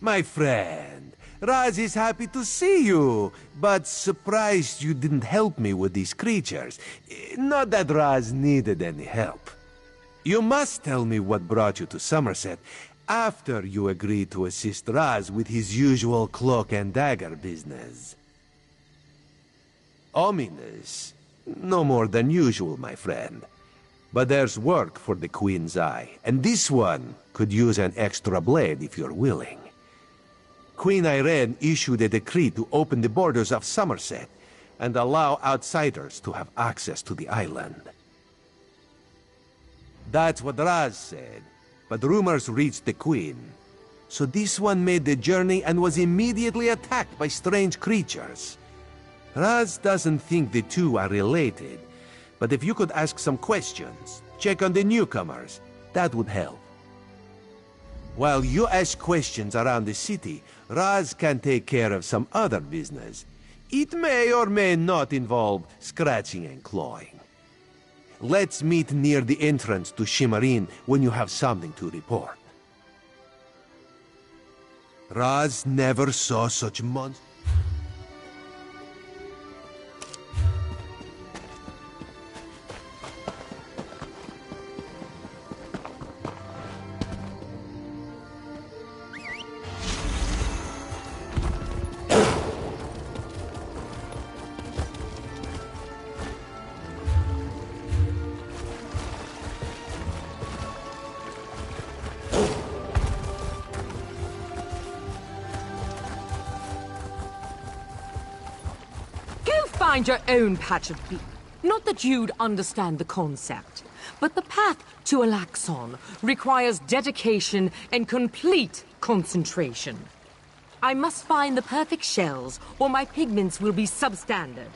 My friend, Raz is happy to see you, but surprised you didn't help me with these creatures. Not that Raz needed any help. You must tell me what brought you to Somerset after you agreed to assist Raz with his usual cloak and dagger business. Ominous. No more than usual, my friend. But there's work for the Queen's Eye, and this one could use an extra blade if you're willing. Queen Irene issued a decree to open the borders of Somerset and allow outsiders to have access to the island. That's what Raz said, but rumors reached the Queen. So this one made the journey and was immediately attacked by strange creatures. Raz doesn't think the two are related, but if you could ask some questions, check on the newcomers, that would help. While you ask questions around the city, Raz can take care of some other business. It may or may not involve scratching and clawing. Let's meet near the entrance to Shimmerin when you have something to report. Raz never saw such monsters. Find your own patch of beef. Not that you'd understand the concept, but the path to Alaxon requires dedication and complete concentration. I must find the perfect shells, or my pigments will be substandard.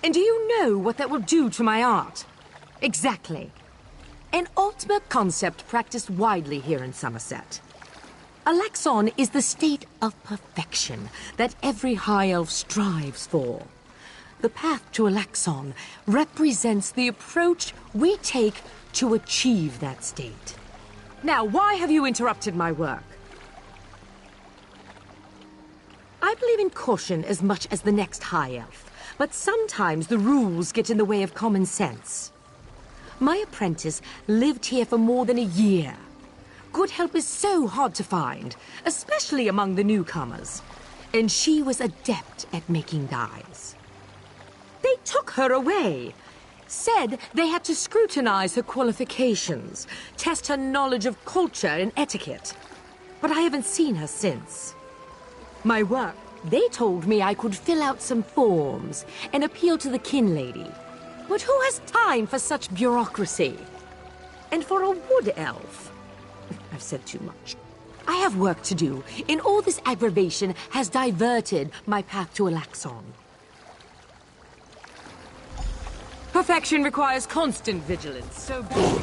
And do you know what that will do to my art? Exactly. An ultimate concept practiced widely here in Somerset. Alaxon is the state of perfection that every high elf strives for. The path to Alaxon represents the approach we take to achieve that state. Now, why have you interrupted my work? I believe in caution as much as the next high elf, but sometimes the rules get in the way of common sense. My apprentice lived here for more than a year. Good help is so hard to find, especially among the newcomers, and she was adept at making dyes. They took her away. Said they had to scrutinize her qualifications, test her knowledge of culture and etiquette. But I haven't seen her since. My work, they told me I could fill out some forms and appeal to the kin lady. But who has time for such bureaucracy? And for a wood elf? I've said too much. I have work to do, and all this aggravation has diverted my path to Alaxon. Perfection requires constant vigilance, so be it.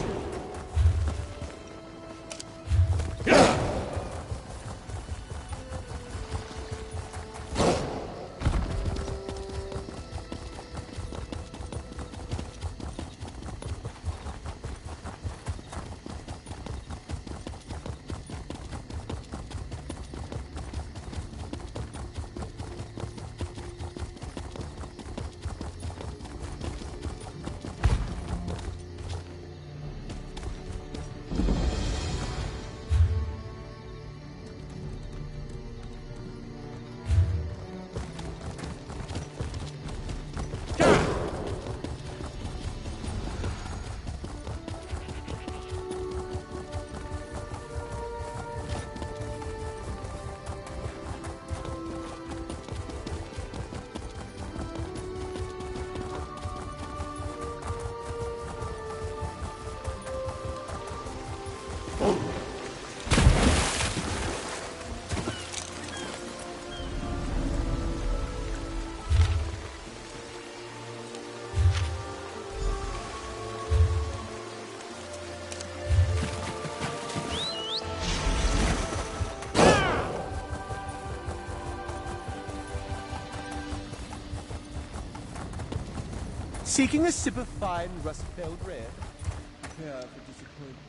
Seeking a sip of fine rust-filled red? Prepare for disappointment.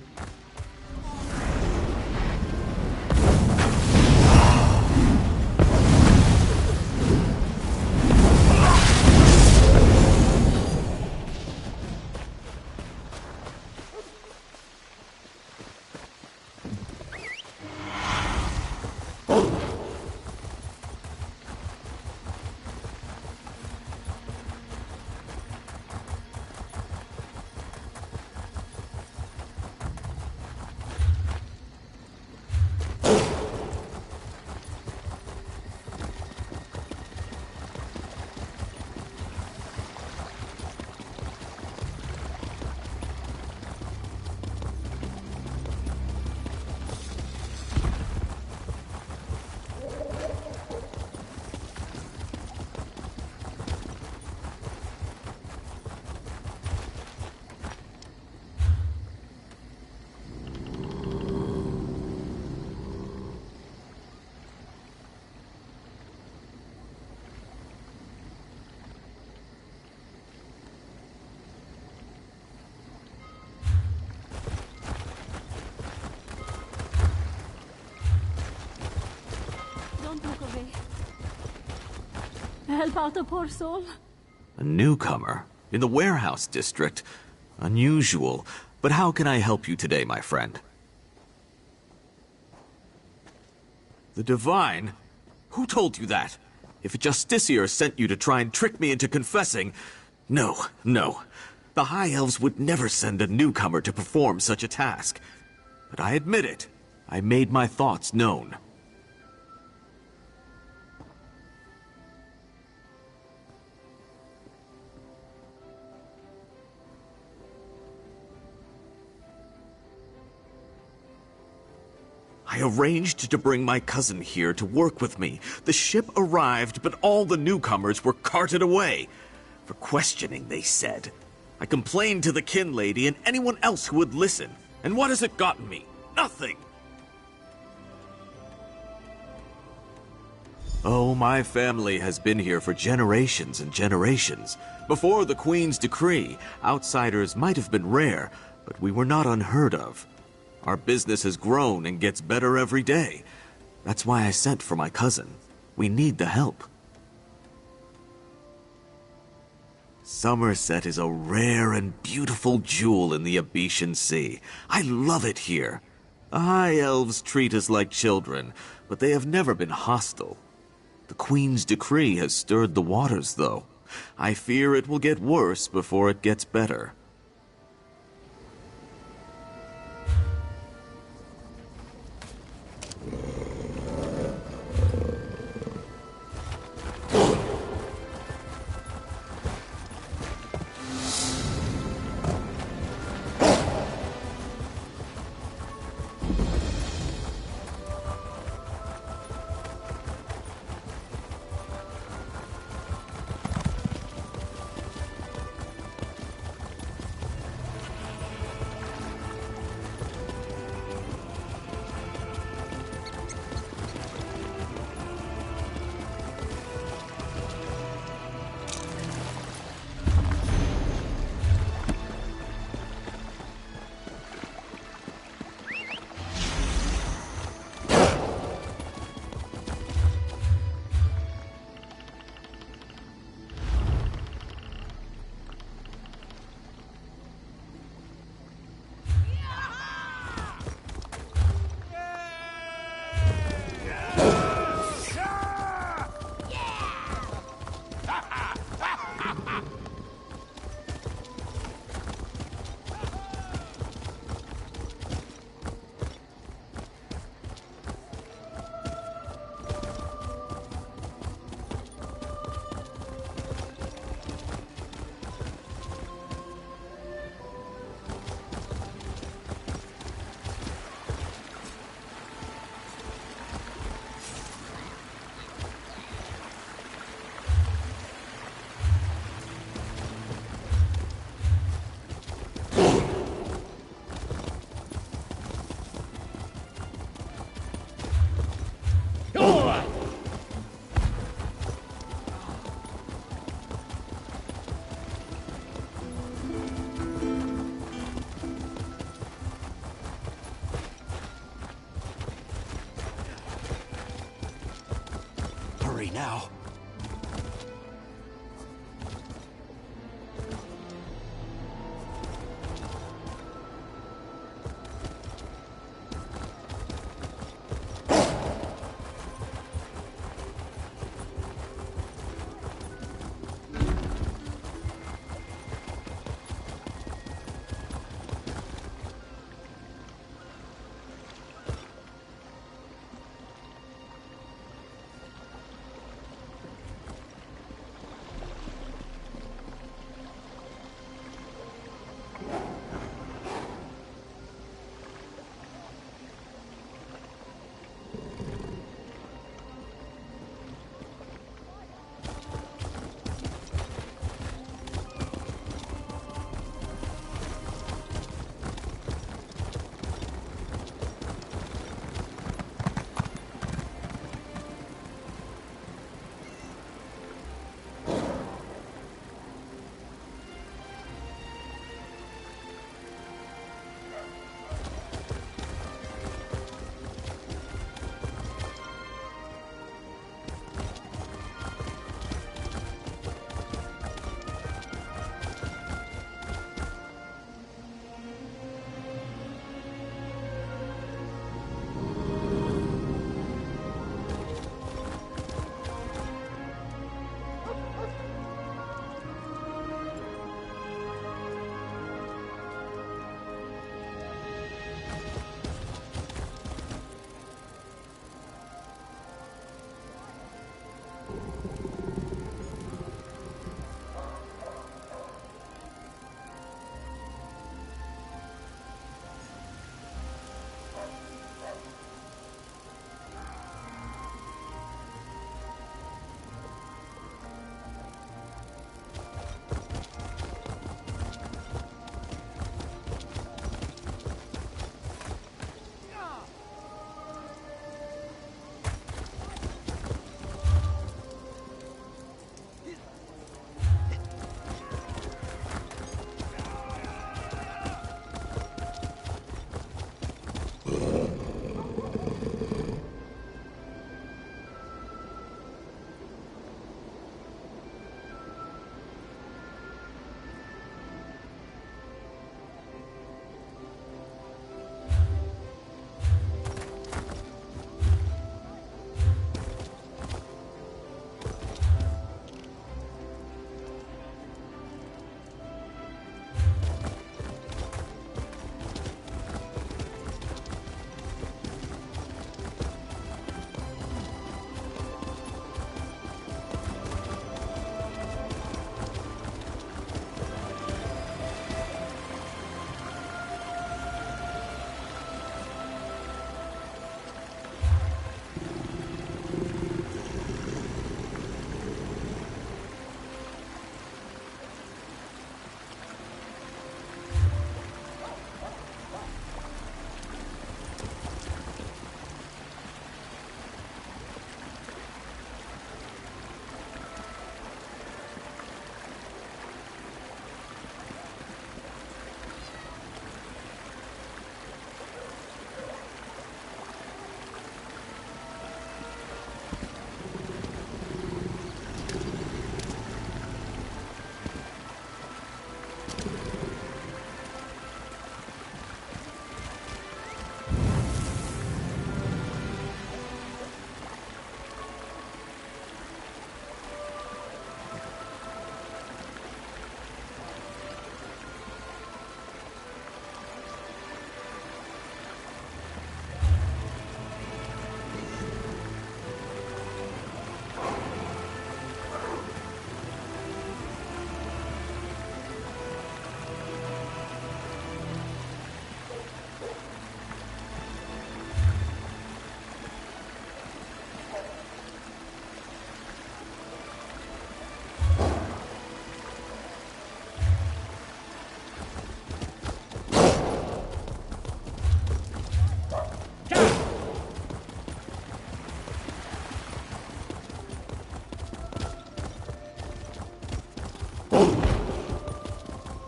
help out a poor soul? A newcomer? In the warehouse district? Unusual. But how can I help you today, my friend? The Divine? Who told you that? If Justiciar sent you to try and trick me into confessing... No. The High Elves would never send a newcomer to perform such a task. But I admit it. I made my thoughts known. I arranged to bring my cousin here to work with me. The ship arrived, but all the newcomers were carted away. For questioning, they said. I complained to the kin lady and anyone else who would listen. And what has it gotten me? Nothing! Oh, my family has been here for generations and generations. Before the Queen's decree, outsiders might have been rare, but we were not unheard of. Our business has grown and gets better every day. That's why I sent for my cousin. We need the help. Somerset is a rare and beautiful jewel in the Abetian Sea. I love it here. The High Elves treat us like children, but they have never been hostile. The Queen's decree has stirred the waters, though. I fear it will get worse before it gets better. Now.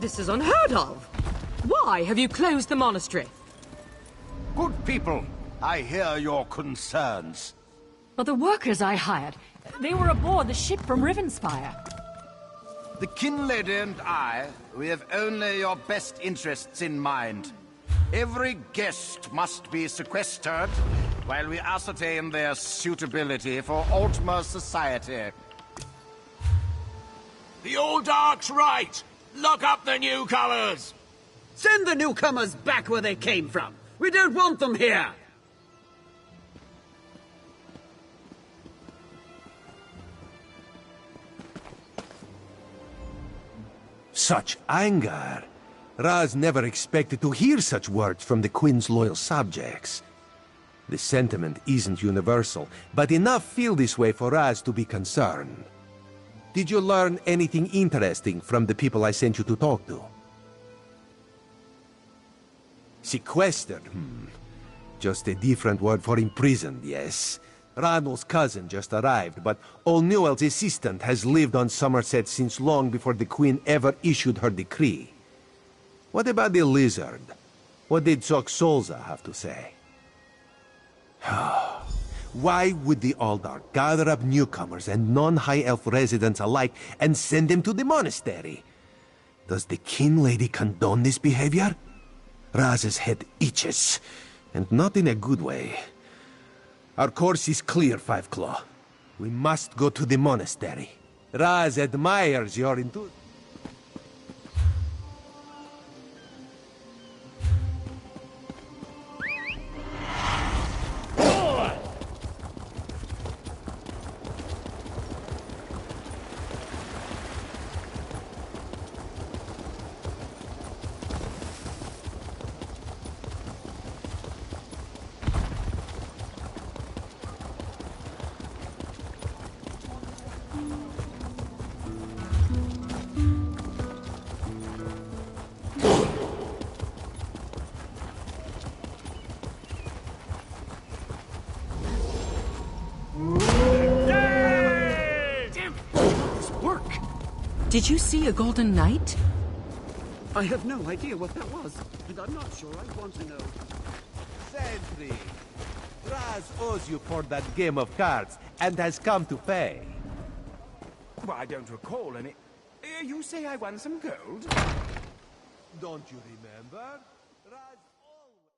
This is unheard of. Why have you closed the monastery? Good people, I hear your concerns. But the workers I hired, they were aboard the ship from Rivenspire. The Kin Lady and I, we have only your best interests in mind. Every guest must be sequestered while we ascertain their suitability for Altmer society. The Old Dark's right! Lock up the newcomers! Send the newcomers back where they came from! We don't want them here! Such anger! Raz never expected to hear such words from the Queen's loyal subjects. The sentiment isn't universal, but enough feel this way for Raz to be concerned. Did you learn anything interesting from the people I sent you to talk to? Sequestered, Just a different word for imprisoned, yes. Ranul's cousin just arrived, but Ol Newell's assistant has lived on Somerset since long before the Queen ever issued her decree. What about the lizard? What did Sok Solza have to say? Why would the Aldar gather up newcomers and non-High Elf residents alike and send them to the monastery? Does the Kin Lady condone this behavior? Raz's head itches, and not in a good way. Our course is clear, Five Claw. We must go to the monastery. Raz admires your enthusiasm. Did you see a golden knight? I have no idea what that was, and I'm not sure I want to know. Sentry! Raz owes you for that game of cards, and has come to pay. Well, I don't recall any... You say I won some gold? Don't you remember? Raz always...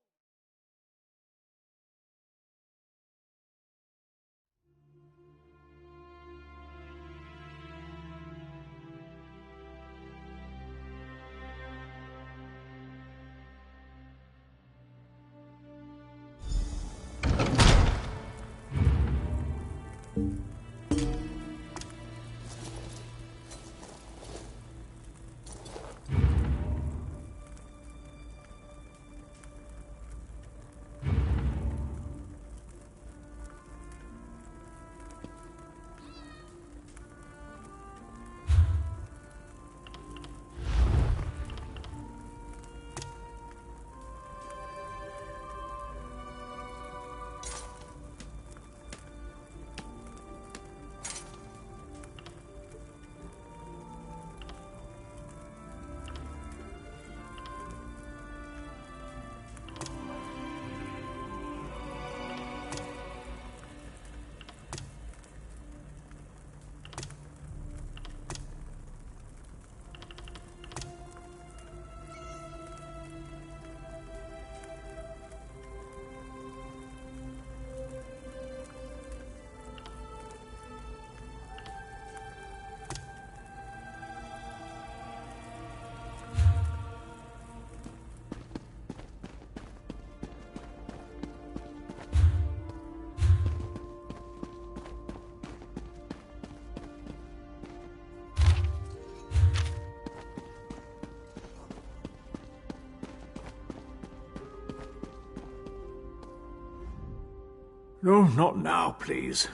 No, not now, please.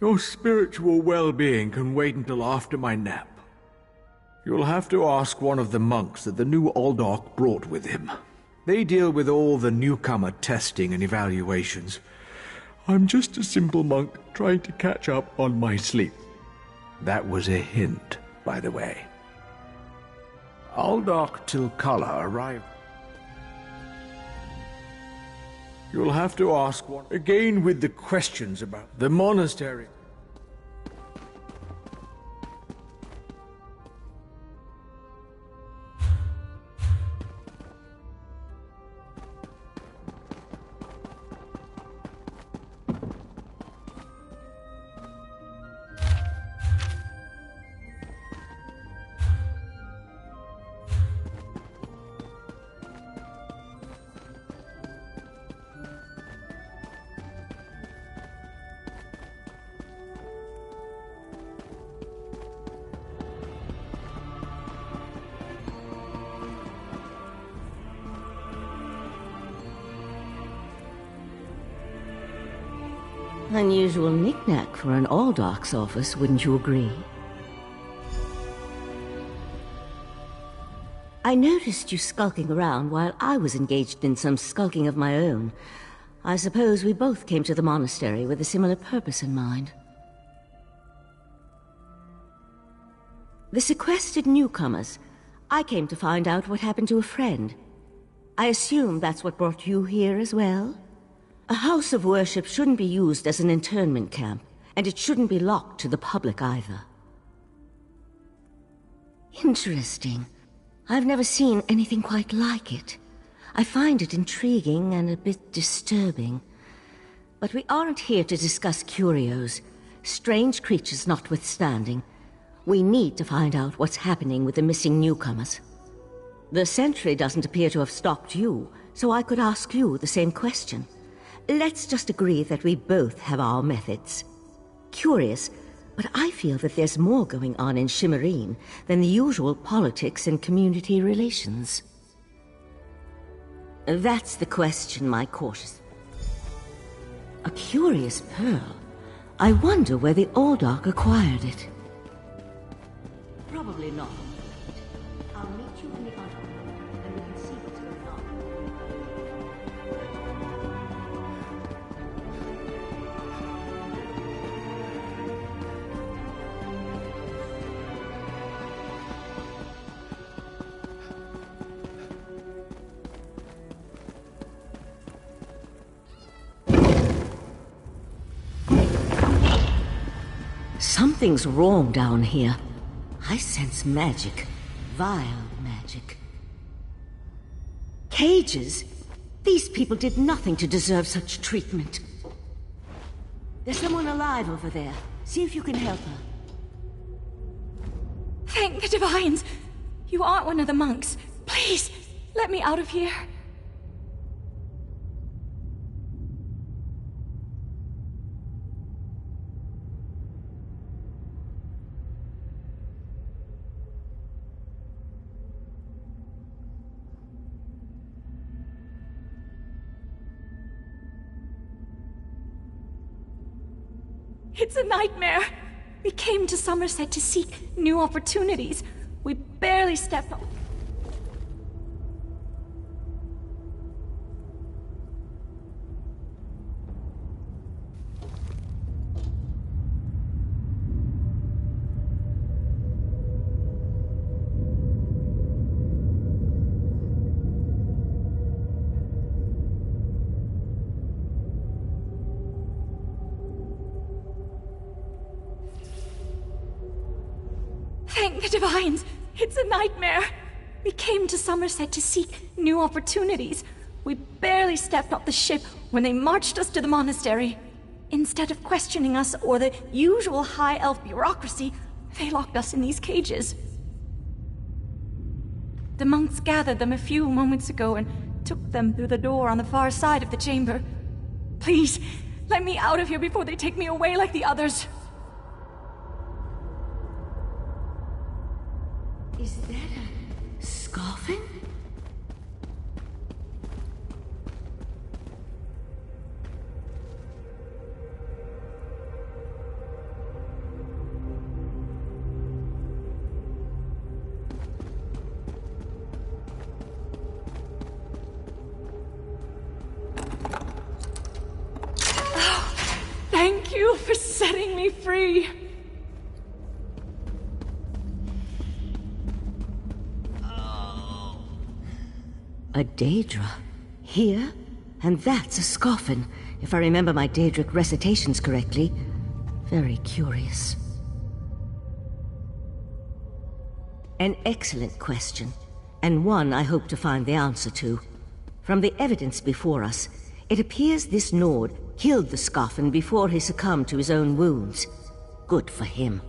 Your spiritual well-being can wait until after my nap. You'll have to ask one of the monks that the new Aldork brought with him. They deal with all the newcomer testing and evaluations. I'm just a simple monk trying to catch up on my sleep. That was a hint, by the way. Aldok Tilkala arrived. You'll have to ask one again with the questions about the monastery. Unusual knick-knack for an Aldok's office, wouldn't you agree? I noticed you skulking around while I was engaged in some skulking of my own. I suppose we both came to the monastery with a similar purpose in mind. The sequestered newcomers. I came to find out what happened to a friend. I assume that's what brought you here as well? A house of worship shouldn't be used as an internment camp, and it shouldn't be locked to the public either. Interesting. I've never seen anything quite like it. I find it intriguing and a bit disturbing. But we aren't here to discuss curios. Strange creatures notwithstanding, we need to find out what's happening with the missing newcomers. The sentry doesn't appear to have stopped you, so I could ask you the same question. Let's just agree that we both have our methods. Curious, but I feel that there's more going on in Shimmerine than the usual politics and community relations. That's the question, my cautious. A curious pearl. I wonder where the Aldok acquired it. Probably not. I'll meet you in the other room, and we can see what's going on. Something's wrong down here. I sense magic. Vile magic. Cages? These people did nothing to deserve such treatment. There's someone alive over there. See if you can help her. Thank the Divines! You aren't one of the monks. Please, let me out of here. It's a nightmare. We came to Somerset to seek new opportunities. We barely stepped on... Thank the Divines! It's a nightmare! We came to Somerset to seek new opportunities. We barely stepped off the ship when they marched us to the monastery. Instead of questioning us or the usual high elf bureaucracy, they locked us in these cages. The monks gathered them a few moments ago and took them through the door on the far side of the chamber. Please, let me out of here before they take me away like the others. Is that a scoffin? Oh, thank you for setting me free. A Daedra? Here? And that's a Scoffin, if I remember my Daedric recitations correctly. Very curious. An excellent question, and one I hope to find the answer to. From the evidence before us, it appears this Nord killed the Scoffin before he succumbed to his own wounds. Good for him.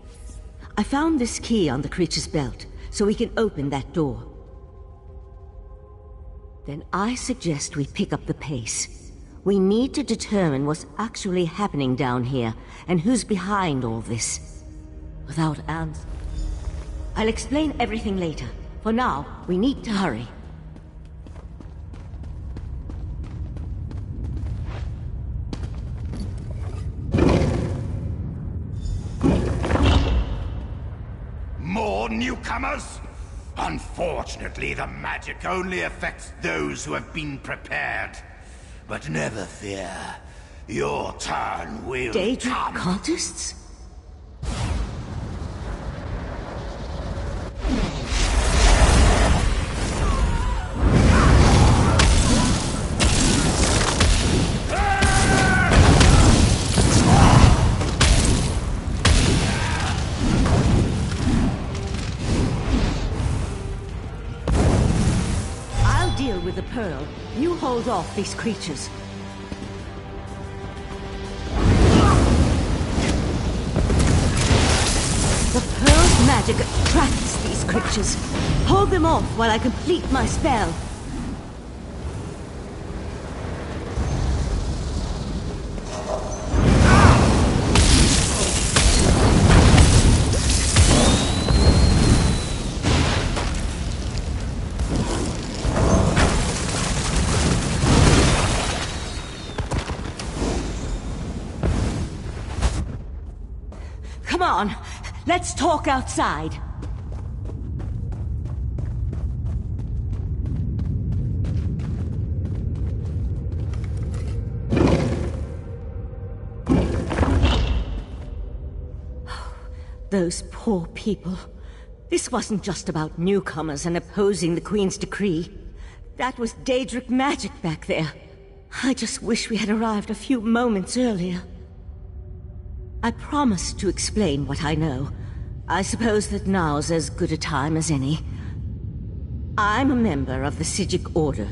I found this key on the creature's belt, so we can open that door. Then I suggest we pick up the pace. We need to determine what's actually happening down here, and who's behind all this. Without answer. I'll explain everything later. For now, we need to hurry. More newcomers? Unfortunately, the magic only affects those who have been prepared. But never fear. Your turn will Daedric come. cultists? With the pearl, you hold off these creatures. The pearl's magic attracts these creatures. Hold them off while I complete my spell. Come on, let's talk outside. Those poor people. This wasn't just about newcomers and opposing the Queen's decree. That was Daedric magic back there. I just wish we had arrived a few moments earlier. I promised to explain what I know. I suppose that now's as good a time as any. I'm a member of the Psijic Order.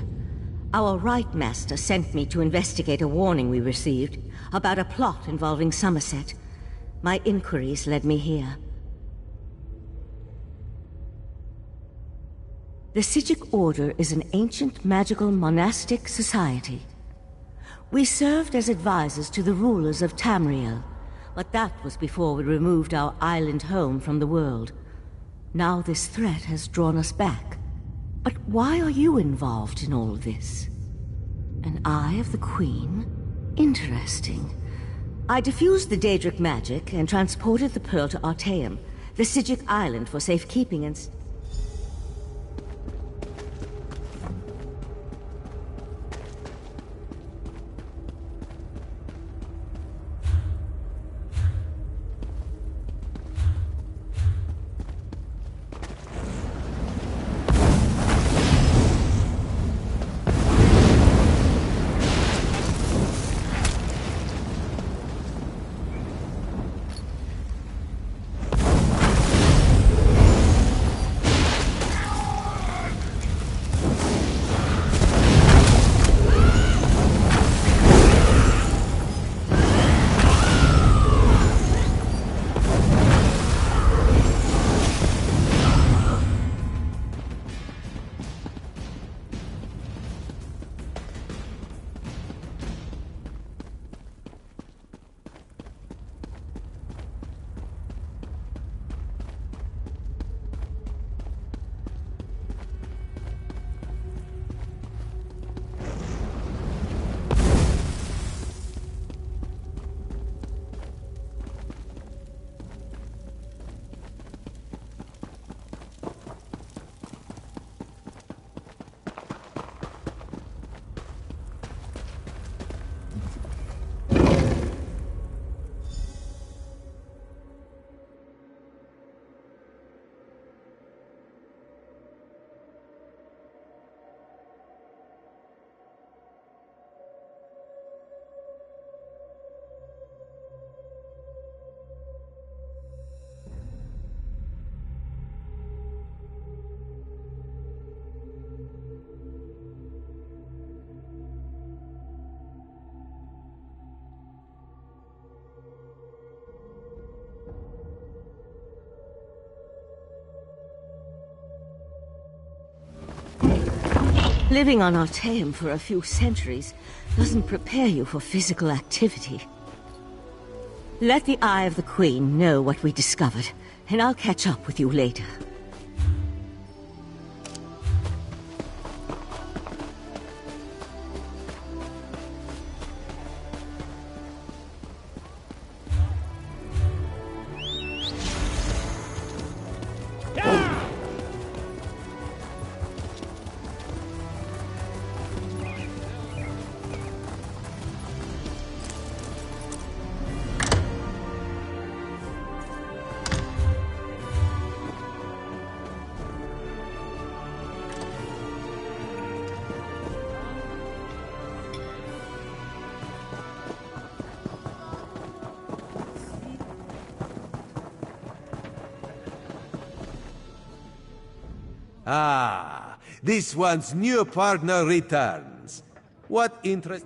Our Rite Master sent me to investigate a warning we received about a plot involving Somerset. My inquiries led me here. The Psijic Order is an ancient magical monastic society. We served as advisors to the rulers of Tamriel, but that was before we removed our island home from the world. Now this threat has drawn us back. But why are you involved in all this? An Eye of the Queen? Interesting. I diffused the Daedric magic and transported the pearl to Artaeum, the Psijic island, for safekeeping and... Living on Artaeum for a few centuries doesn't prepare you for physical activity. Let the Eye of the Queen know what we discovered, and I'll catch up with you later. Ah, this one's new partner returns. What interest...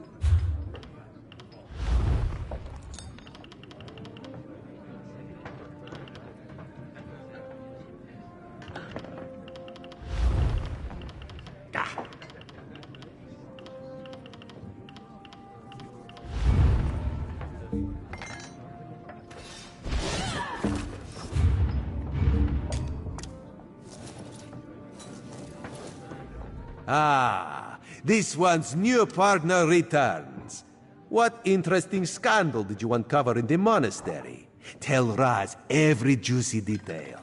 Ah, this one's new partner returns. What interesting scandal did you uncover in the monastery? Tell Raz every juicy detail.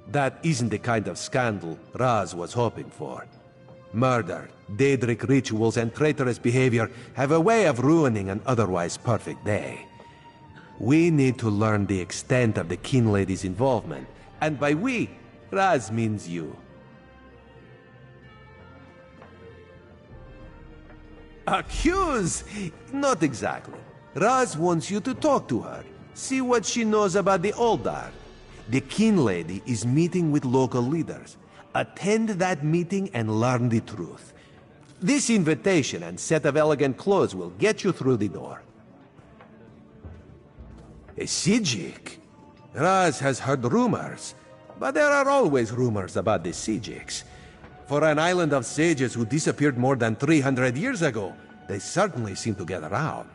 That isn't the kind of scandal Raz was hoping for. Murder, Daedric rituals, and traitorous behavior have a way of ruining an otherwise perfect day. We need to learn the extent of the Kin Lady's involvement, and by we, Raz means you. Accuse? Not exactly. Raz wants you to talk to her. See what she knows about the Oldar. The Kin Lady is meeting with local leaders. Attend that meeting and learn the truth. This invitation and set of elegant clothes will get you through the door. A Psijic? Raz has heard rumors, but there are always rumors about the Psijics. For an island of sages who disappeared more than 300 years ago, they certainly seem to get around.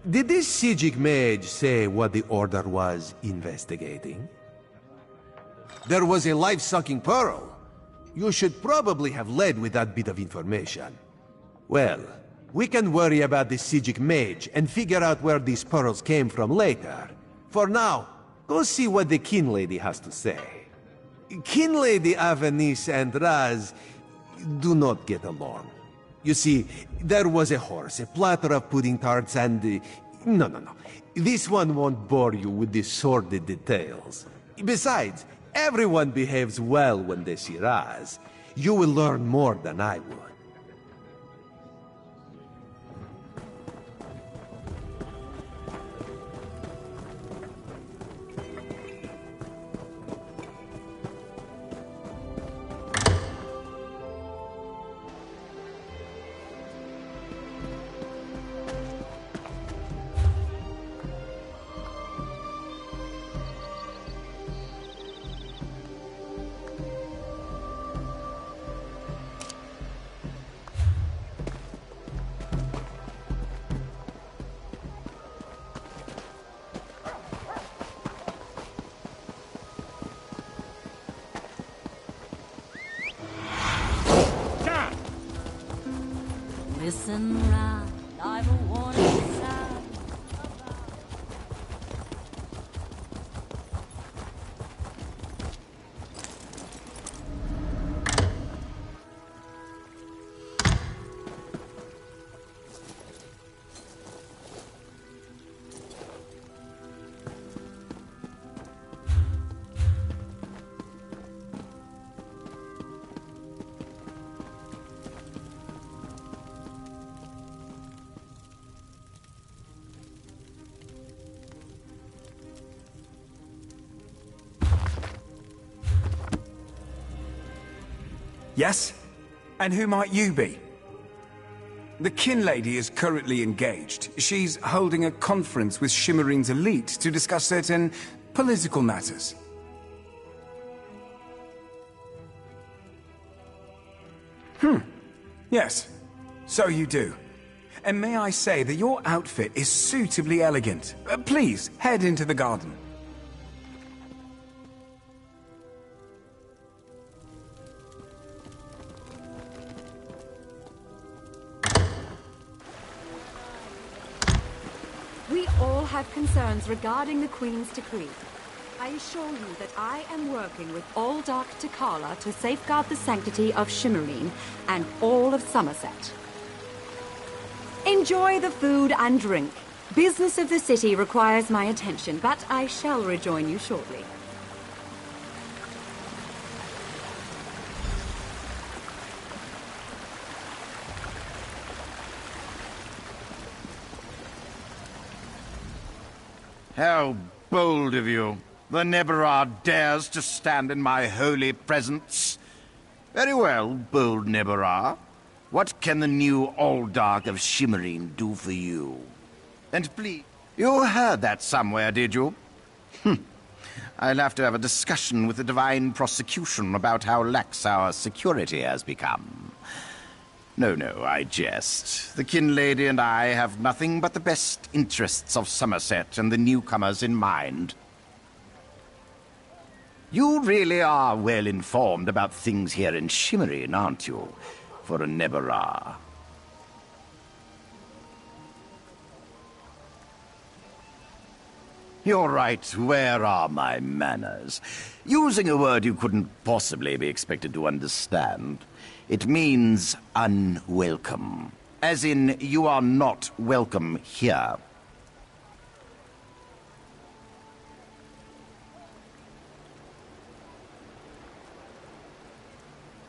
Did this Psijic mage say what the Order was investigating? There was a life-sucking pearl. You should probably have led with that bit of information. Well, we can worry about the Psijic mage and figure out where these pearls came from later. For now, go see what the Kin Lady has to say. Kin Lady Avenice and Raz do not get along. You see, there was a horse, a platter of pudding tarts, and... No. This one won't bore you with the sordid details. Besides, everyone behaves well when they see Raz. You will learn more than I would. Listen round, I've a warning sound. Yes? And who might you be? The Kin Lady is currently engaged. She's holding a conference with Shimmerine's elite to discuss certain political matters. Yes, so you do. And may I say that your outfit is suitably elegant. Please, head into the garden. We all have concerns regarding the Queen's decree. I assure you that I am working with Aldark T'Kala to safeguard the sanctity of Shimmerine and all of Somerset. Enjoy the food and drink. Business of the city requires my attention, but I shall rejoin you shortly. How bold of you. The Neberah dares to stand in my holy presence. Very well, bold Neberah. What can the new Aldark of Shimmerine do for you? And please, you heard that somewhere, did you? I'll have to have a discussion with the Divine Prosecution about how lax our security has become. No, I jest. The Kinlady and I have nothing but the best interests of Somerset and the newcomers in mind. You really are well informed about things here in Shimmerine, aren't you? For a Neberah. You're right, where are my manners? Using a word you couldn't possibly be expected to understand. It means unwelcome. As in, you are not welcome here.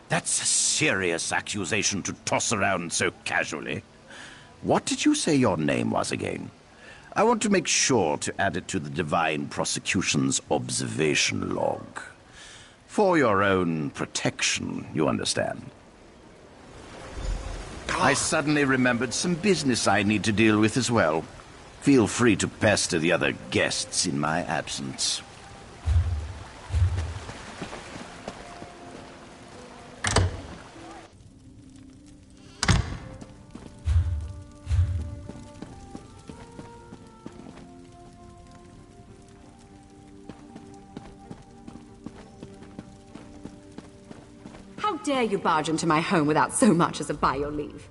That's a serious accusation to toss around so casually. What did you say your name was again? I want to make sure to add it to the Divine Prosecution's observation log. For your own protection, you understand. I suddenly remembered some business I need to deal with as well. Feel free to pester the other guests in my absence. How dare you barge into my home without so much as a by your leave?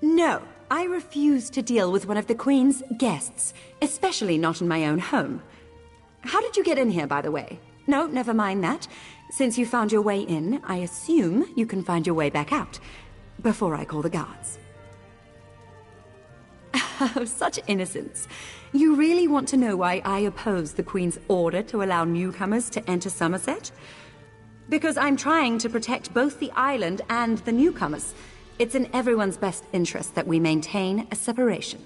No, I refuse to deal with one of the Queen's guests, especially not in my own home. How did you get in here, by the way? No, never mind that. Since you found your way in, I assume you can find your way back out, before I call the guards. Oh, such innocence. You really want to know why I oppose the Queen's order to allow newcomers to enter Somerset? Because I'm trying to protect both the island and the newcomers. It's in everyone's best interest that we maintain a separation.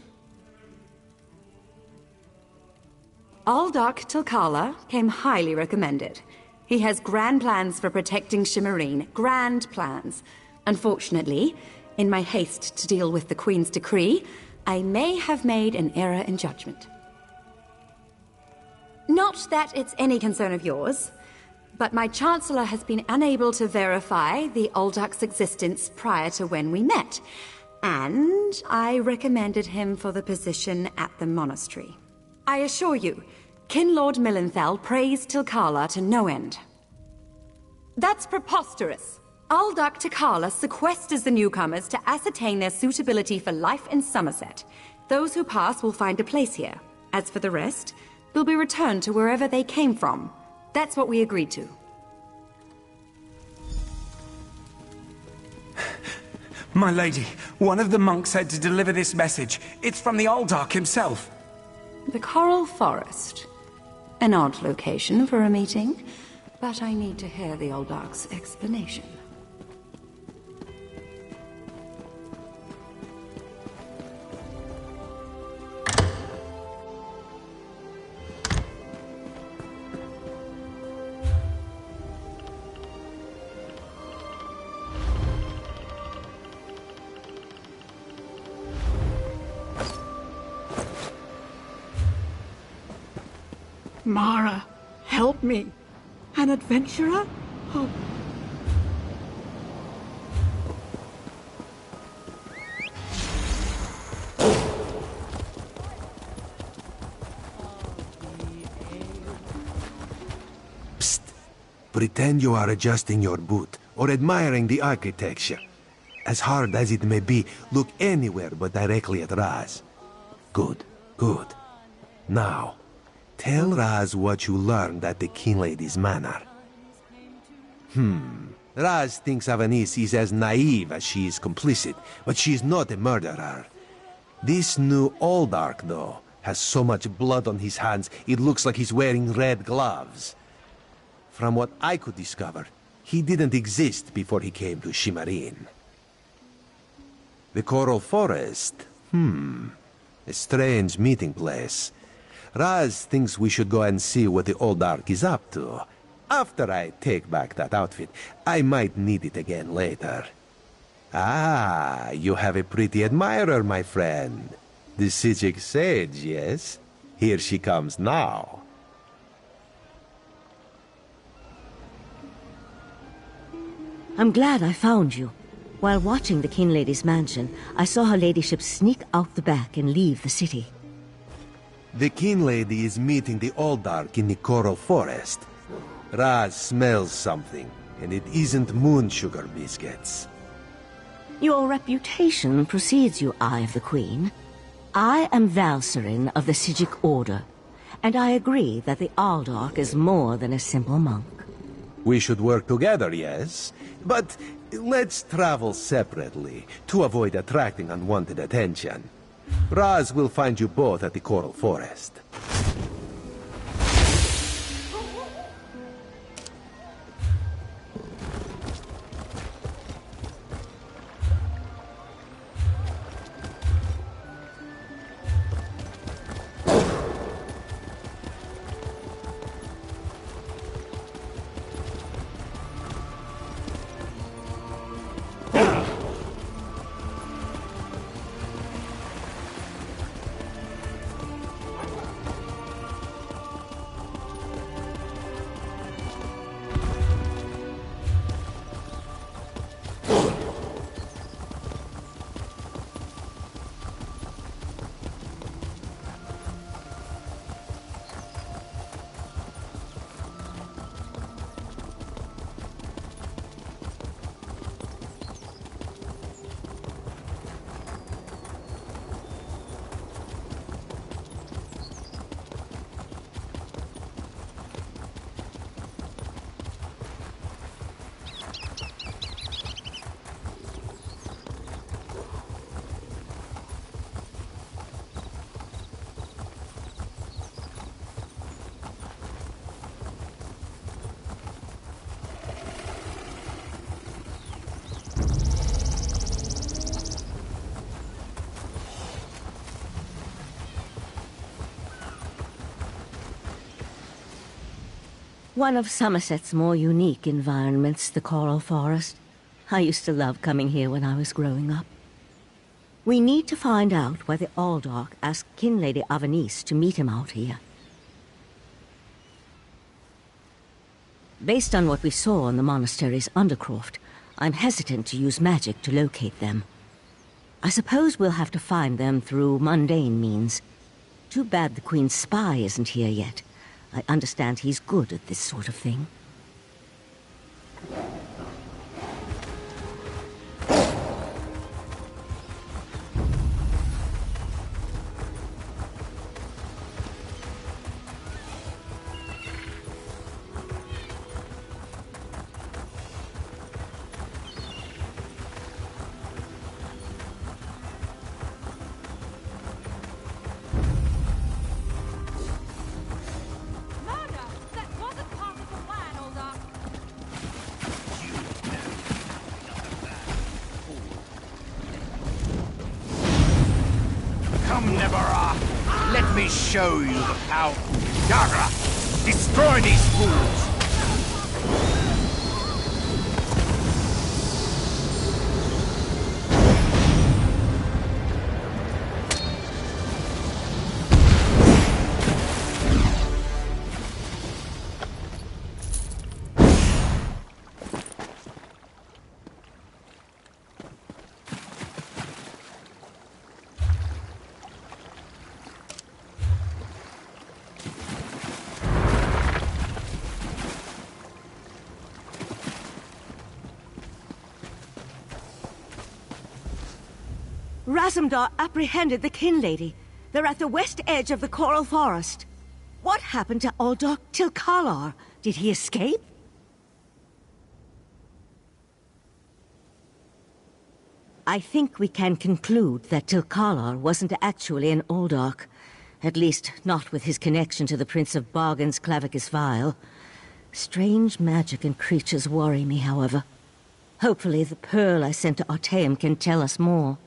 Aldark T'Kala came highly recommended. He has grand plans for protecting Shimmerine. Grand plans. Unfortunately, in my haste to deal with the Queen's decree, I may have made an error in judgment. Not that it's any concern of yours. But my Chancellor has been unable to verify the Aldark's existence prior to when we met, and I recommended him for the position at the monastery. I assure you, Kinlord Millenthal praised T'Kala to no end. That's preposterous. Aldark T'Kala sequesters the newcomers to ascertain their suitability for life in Somerset. Those who pass will find a place here. As for the rest, they'll be returned to wherever they came from. That's what we agreed to. My lady, one of the monks said to deliver this message. It's from the Aldark himself. The Coral Forest. An odd location for a meeting, but I need to hear the Aldark's explanation. Mara, help me. An adventurer? Oh. Pretend you are adjusting your boot or admiring the architecture. As hard as it may be, look anywhere but directly at Raz. Good, good. Now, tell Raz what you learned at the King Lady's manor. Raz thinks Avanis is as naive as she is complicit, but she is not a murderer. This new Oldark, though, has so much blood on his hands, it looks like he's wearing red gloves. From what I could discover, he didn't exist before he came to Shimmarin. The Coral Forest? A strange meeting place. Raz thinks we should go and see what the Oldark is up to. After I take back that outfit, I might need it again later. Ah, you have a pretty admirer, my friend. The Psijic Sage, yes? Here she comes now. I'm glad I found you. While watching the King Lady's mansion, I saw her ladyship sneak out the back and leave the city. The King Lady is meeting the Oldark in the Coral Forest. Raz smells something, and it isn't moon sugar biscuits. Your reputation precedes you, Eye of the Queen. I am Valserin of the Psijic Order, and I agree that the Oldark is more than a simple monk. We should work together, yes? But let's travel separately, to avoid attracting unwanted attention. Raz will find you both at the Coral Forest. One of Somerset's more unique environments, the Coral Forest. I used to love coming here when I was growing up. We need to find out why the Oldark asked King Lady Avanis to meet him out here. Based on what we saw in the monastery's undercroft, I'm hesitant to use magic to locate them. I suppose we'll have to find them through mundane means. Too bad the Queen's spy isn't here yet. I understand he's good at this sort of thing. Let me show you the power. Yagra, destroy these fools! Razumdar apprehended the Kin Lady. They're at the west edge of the Coral Forest. What happened to Uldoch Tilkalar? Did he escape? I think we can conclude that Tilkalar wasn't actually an Uldoch. At least, not with his connection to the Prince of Bargain's Clavicus Vial. Strange magic and creatures worry me, however. Hopefully the pearl I sent to Artaeum can tell us more.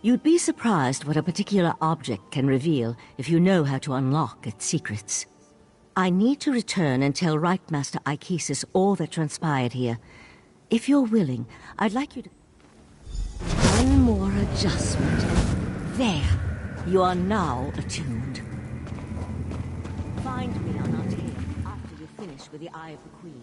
You'd be surprised what a particular object can reveal if you know how to unlock its secrets. I need to return and tell Rightmaster Aikesis all that transpired here. If you're willing, I'd like you to... One more adjustment. There. You are now attuned. Find me on Artaeum after you finish with the Eye of the Queen.